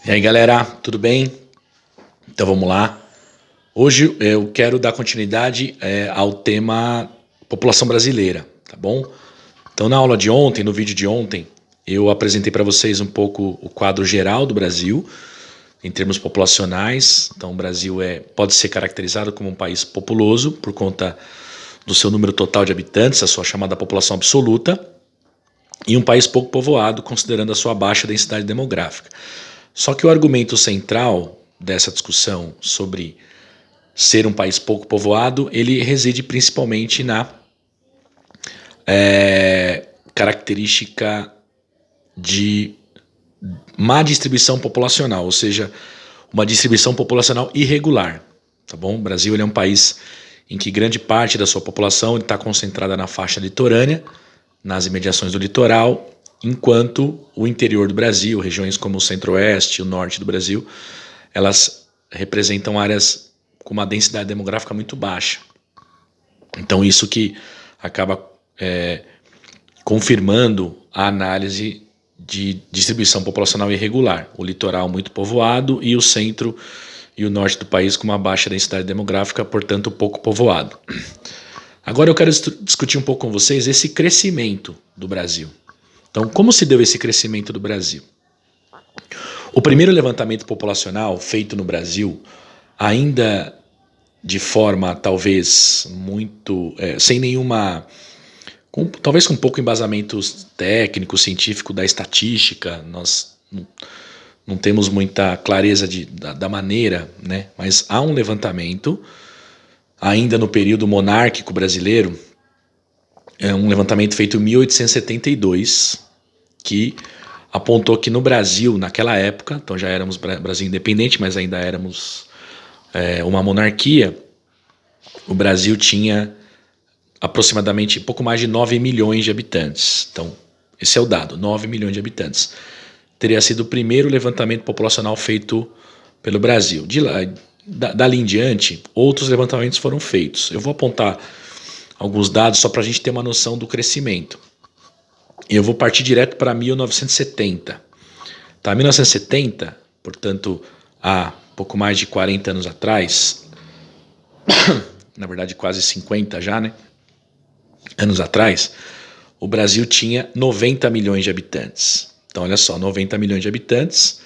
E aí galera, tudo bem? Então vamos lá. Hoje eu quero dar continuidade ao tema população brasileira, tá bom? Então na aula de ontem, no vídeo de ontem, eu apresentei para vocês um pouco o quadro geral do Brasil, em termos populacionais. Então o Brasil pode ser caracterizado como um país populoso por conta do seu número total de habitantes, a sua chamada população absoluta, e um país pouco povoado, considerando a sua baixa densidade demográfica. Só que o argumento central dessa discussão sobre ser um país pouco povoado, ele reside principalmente na característica de má distribuição populacional, ou seja, uma distribuição populacional irregular. Tá bom? O Brasil ele é um país em que grande parte da sua população está concentrada na faixa litorânea, nas imediações do litoral, enquanto o interior do Brasil, regiões como o centro-oeste e o norte do Brasil, elas representam áreas com uma densidade demográfica muito baixa. Então isso que acaba confirmando a análise de distribuição populacional irregular. O litoral muito povoado e o centro e o norte do país com uma baixa densidade demográfica, portanto pouco povoado. Agora eu quero discutir um pouco com vocês esse crescimento do Brasil. Então, como se deu esse crescimento do Brasil? O primeiro levantamento populacional feito no Brasil, ainda de forma talvez muito, sem nenhuma, talvez com pouco embasamento técnico, científico da estatística, nós não temos muita clareza da maneira, né? Mas há um levantamento, ainda no período monárquico brasileiro, um levantamento feito em 1872, que apontou que no Brasil, naquela época, então já éramos Brasil independente, mas ainda éramos uma monarquia, o Brasil tinha aproximadamente pouco mais de 9 milhões de habitantes. Então, esse é o dado, 9 milhões de habitantes. Teria sido o primeiro levantamento populacional feito pelo Brasil. Dali em diante, outros levantamentos foram feitos. Eu vou apontar alguns dados só para a gente ter uma noção do crescimento. Eu vou partir direto para 1970. Tá, 1970, portanto, há pouco mais de 40 anos atrás, na verdade quase 50 já, né? Anos atrás, o Brasil tinha 90 milhões de habitantes. Então, olha só, 90 milhões de habitantes.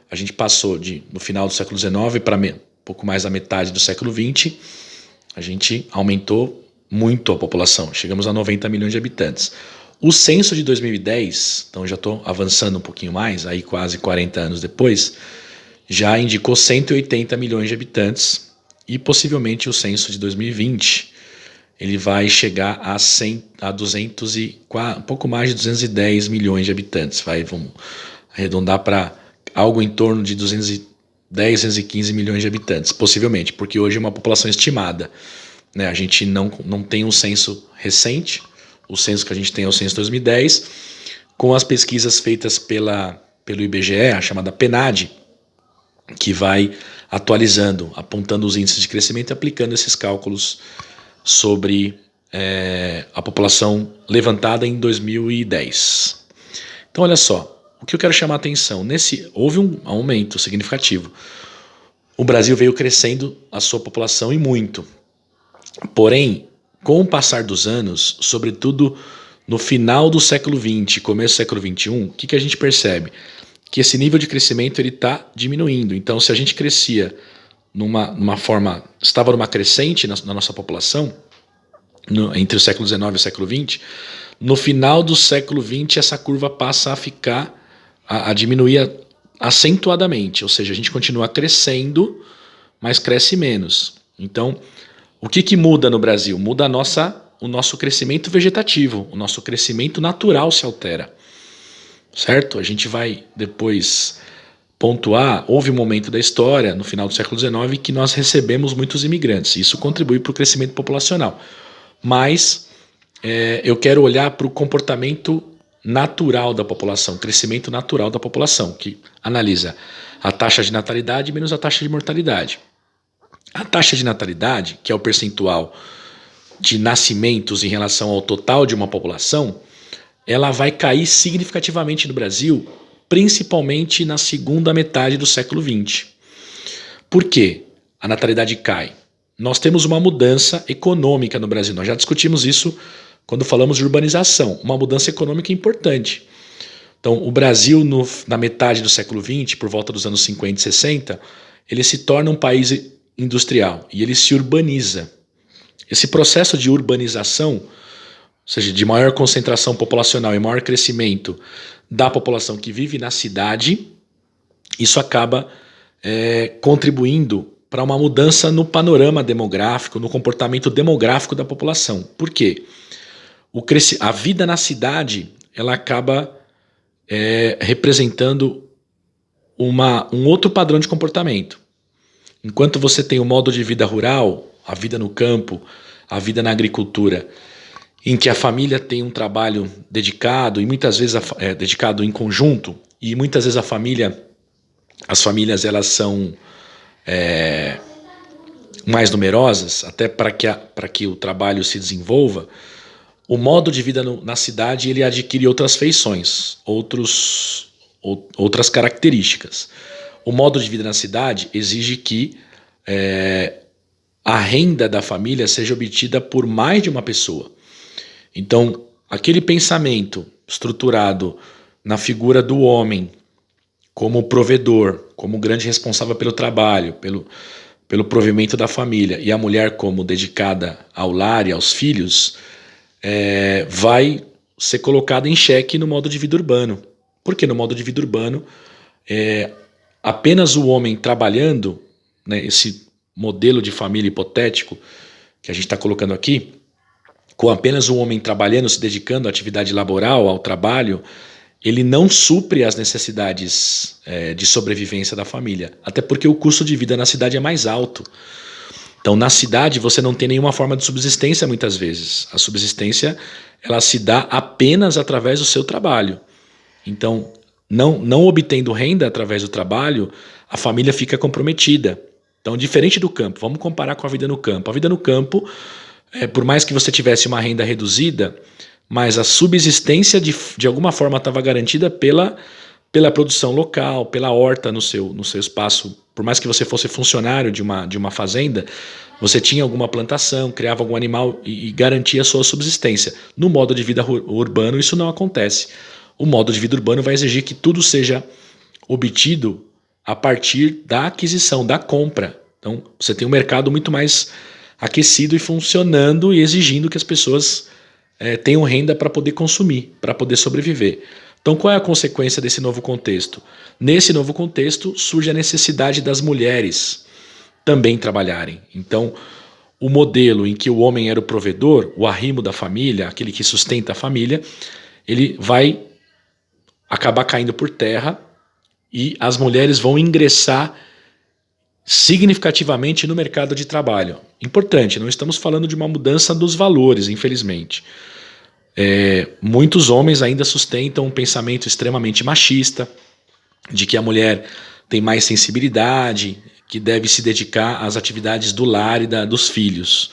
A gente passou no final do século XIX para pouco mais da metade do século XX. A gente aumentou muito a população. Chegamos a 90 milhões de habitantes. O censo de 2010, então já estou avançando um pouquinho mais, aí quase 40 anos depois, já indicou 180 milhões de habitantes e possivelmente o censo de 2020 ele vai chegar a 200 um pouco mais de 210 milhões de habitantes. Vamos arredondar para algo em torno de 210, 215 milhões de habitantes, possivelmente, porque hoje é uma população estimada, né? A gente não tem um censo recente. O censo que a gente tem é o censo 2010, com as pesquisas feitas pelo IBGE, a chamada PNAD, que vai atualizando, apontando os índices de crescimento e aplicando esses cálculos sobre a população levantada em 2010. Então, olha só, o que eu quero chamar a atenção, houve um aumento significativo. O Brasil veio crescendo a sua população e muito. Porém, com o passar dos anos, sobretudo no final do século XX, começo do século XXI, o que a gente percebe? Que esse nível de crescimento está diminuindo. Então, se a gente crescia estava numa crescente na nossa população, entre o século XIX e o século XX, no final do século XX essa curva passa a diminuir acentuadamente, ou seja, a gente continua crescendo, mas cresce menos. Então, o que muda no Brasil? Muda o nosso crescimento vegetativo, o nosso crescimento natural se altera, certo? A gente vai depois pontuar, houve um momento da história, no final do século XIX, que nós recebemos muitos imigrantes, isso contribui para o crescimento populacional, mas eu quero olhar para o comportamento natural da população, crescimento natural da população, que analisa a taxa de natalidade menos a taxa de mortalidade. A taxa de natalidade, que é o percentual de nascimentos em relação ao total de uma população, ela vai cair significativamente no Brasil principalmente na segunda metade do século XX. Por quê? A natalidade cai. Nós temos uma mudança econômica no Brasil. Nós já discutimos isso quando falamos de urbanização. Uma mudança econômica importante. Então, o Brasil, na metade do século XX, por volta dos anos 50 e 60, ele se torna um país industrial e ele se urbaniza. Esse processo de urbanização, ou seja, de maior concentração populacional e maior crescimento da população que vive na cidade, isso acaba contribuindo para uma mudança no panorama demográfico, no comportamento demográfico da população. Por quê? A vida na cidade ela acaba representando um outro padrão de comportamento. Enquanto você tem o modo de vida rural, a vida no campo, a vida na agricultura, em que a família tem um trabalho dedicado e muitas vezes dedicado em conjunto, e muitas vezes as famílias elas são mais numerosas, até para que o trabalho se desenvolva. O modo de vida na cidade ele adquire outras feições, outras características. O modo de vida na cidade exige que a renda da família seja obtida por mais de uma pessoa. Então, aquele pensamento estruturado na figura do homem como provedor, como grande responsável pelo trabalho, pelo provimento da família, e a mulher como dedicada ao lar e aos filhos, vai ser colocada em xeque no modo de vida urbano. Porque no modo de vida urbano, apenas o homem trabalhando, né, esse modelo de família hipotético que a gente está colocando aqui, com apenas um homem trabalhando, se dedicando à atividade laboral, ao trabalho, ele não supre as necessidades de sobrevivência da família. Até porque o custo de vida na cidade é mais alto. Então, na cidade, você não tem nenhuma forma de subsistência muitas vezes. A subsistência ela se dá apenas através do seu trabalho. Então, não obtendo renda através do trabalho, a família fica comprometida. Então, diferente do campo, vamos comparar com a vida no campo. A vida no campo, por mais que você tivesse uma renda reduzida, mas a subsistência de alguma forma estava garantida pela produção local, pela horta no seu espaço. Por mais que você fosse funcionário de uma fazenda, você tinha alguma plantação, criava algum animal e garantia a sua subsistência. No modo de vida urbano isso não acontece. O modo de vida urbano vai exigir que tudo seja obtido a partir da aquisição, da compra. Então você tem um mercado muito mais aquecido e funcionando e exigindo que as pessoas tenham renda para poder consumir, para poder sobreviver. Então qual é a consequência desse novo contexto? Nesse novo contexto surge a necessidade das mulheres também trabalharem. Então o modelo em que o homem era o provedor, o arrimo da família, aquele que sustenta a família, ele vai acabar caindo por terra e as mulheres vão ingressar significativamente no mercado de trabalho. Importante, não estamos falando de uma mudança dos valores, infelizmente. Muitos homens ainda sustentam um pensamento extremamente machista, de que a mulher tem mais sensibilidade, que deve se dedicar às atividades do lar e dos filhos.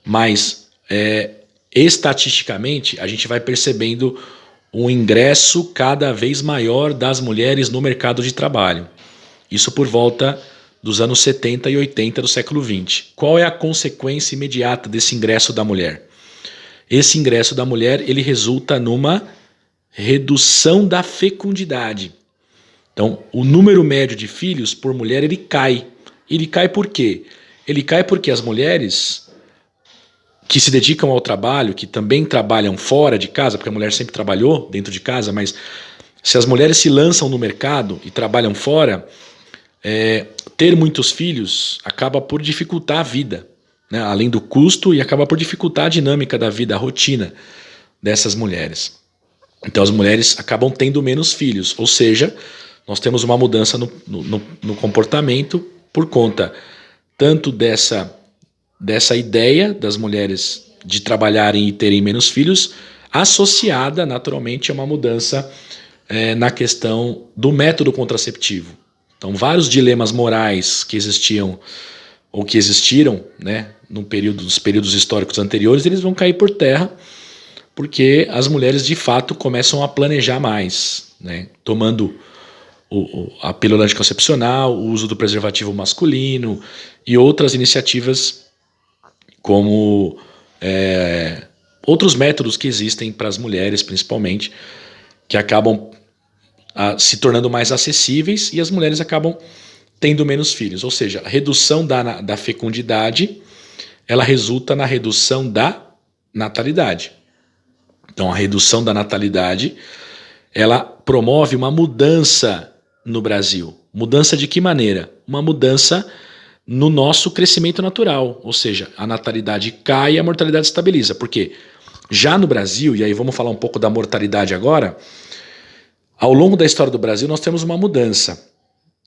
Mas, estatisticamente, a gente vai percebendo um ingresso cada vez maior das mulheres no mercado de trabalho. Isso por volta dos anos 70 e 80 do século XX. Qual é a consequência imediata desse ingresso da mulher? Esse ingresso da mulher ele resulta numa redução da fecundidade. Então, o número médio de filhos por mulher ele cai. Ele cai por quê? Ele cai porque as mulheres que se dedicam ao trabalho, que também trabalham fora de casa, porque a mulher sempre trabalhou dentro de casa, mas se as mulheres se lançam no mercado e trabalham fora, ter muitos filhos acaba por dificultar a vida, né? Além do custo, e acaba por dificultar a dinâmica da vida, a rotina dessas mulheres. Então as mulheres acabam tendo menos filhos, ou seja, nós temos uma mudança no comportamento por conta tanto dessa ideia das mulheres de trabalharem e terem menos filhos, associada naturalmente a uma mudança na questão do método contraceptivo. Então, vários dilemas morais que existiam ou que existiram, né, nos períodos históricos anteriores, eles vão cair por terra, porque as mulheres de fato começam a planejar mais. né, tomando a pílula anticoncepcional, o uso do preservativo masculino e outras iniciativas como outros métodos que existem para as mulheres, principalmente, que acabam se tornando mais acessíveis e as mulheres acabam tendo menos filhos. Ou seja, a redução da fecundidade, ela resulta na redução da natalidade. Então, a redução da natalidade, ela promove uma mudança no Brasil. Mudança de que maneira? Uma mudança no nosso crescimento natural, ou seja, a natalidade cai e a mortalidade estabiliza. Por quê? Já no Brasil, e aí vamos falar um pouco da mortalidade agora, ao longo da história do Brasil nós temos uma mudança,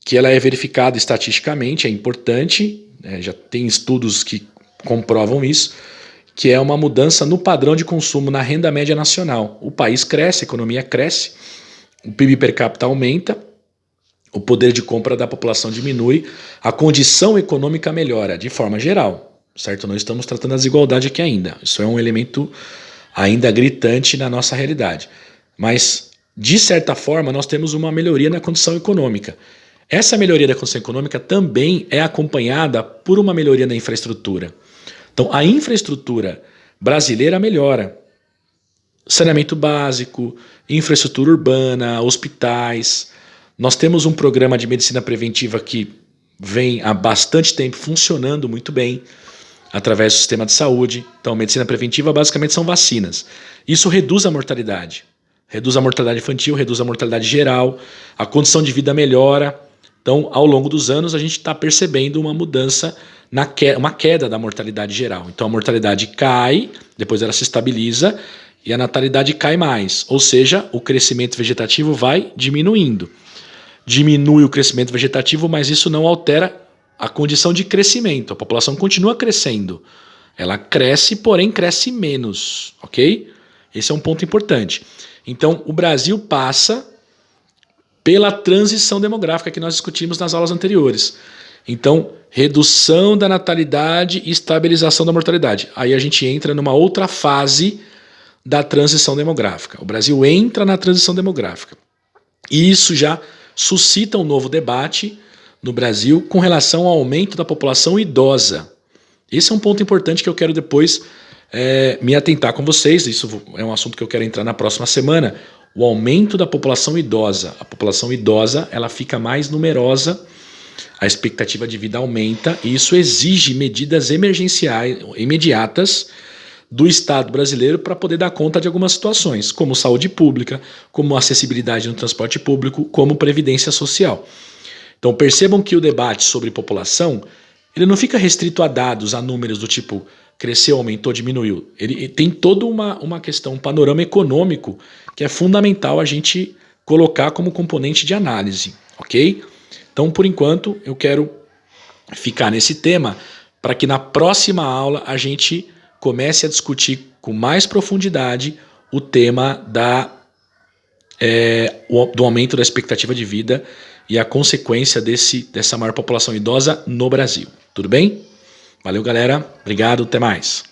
que ela é verificada estatisticamente, é importante, já tem estudos que comprovam isso, que é uma mudança no padrão de consumo na renda média nacional. O país cresce, a economia cresce, o PIB per capita aumenta, o poder de compra da população diminui, a condição econômica melhora de forma geral, certo? Não estamos tratando a desigualdade aqui ainda. Isso é um elemento ainda gritante na nossa realidade. Mas, de certa forma, nós temos uma melhoria na condição econômica. Essa melhoria da condição econômica também é acompanhada por uma melhoria na infraestrutura. Então, a infraestrutura brasileira melhora. Saneamento básico, infraestrutura urbana, hospitais. Nós temos um programa de medicina preventiva que vem há bastante tempo funcionando muito bem através do sistema de saúde. Então, medicina preventiva basicamente são vacinas. Isso reduz a mortalidade. Reduz a mortalidade infantil, reduz a mortalidade geral, a condição de vida melhora. Então, ao longo dos anos, a gente está percebendo uma mudança, uma queda da mortalidade geral. Então, a mortalidade cai, depois ela se estabiliza e a natalidade cai mais. Ou seja, o crescimento vegetativo vai diminuindo. Diminui o crescimento vegetativo, mas isso não altera a condição de crescimento. A população continua crescendo. Ela cresce, porém cresce menos, ok? Esse é um ponto importante. Então, o Brasil passa pela transição demográfica que nós discutimos nas aulas anteriores. Então, redução da natalidade e estabilização da mortalidade. Aí a gente entra numa outra fase da transição demográfica. O Brasil entra na transição demográfica. E isso já suscita um novo debate no Brasil com relação ao aumento da população idosa. Esse é um ponto importante que eu quero depois me atentar com vocês. Isso é um assunto que eu quero entrar na próxima semana. O aumento da população idosa. A população idosa ela fica mais numerosa, a expectativa de vida aumenta e isso exige medidas emergenciais, imediatas, do Estado brasileiro para poder dar conta de algumas situações, como saúde pública, como acessibilidade no transporte público, como previdência social. Então percebam que o debate sobre população ele não fica restrito a dados, a números do tipo cresceu, aumentou, diminuiu. Ele tem toda uma questão, um panorama econômico que é fundamental a gente colocar como componente de análise, ok? Então, por enquanto, eu quero ficar nesse tema para que na próxima aula a gente comece a discutir com mais profundidade o tema do aumento da expectativa de vida e a consequência dessa maior população idosa no Brasil. Tudo bem? Valeu, galera. Obrigado. Até mais.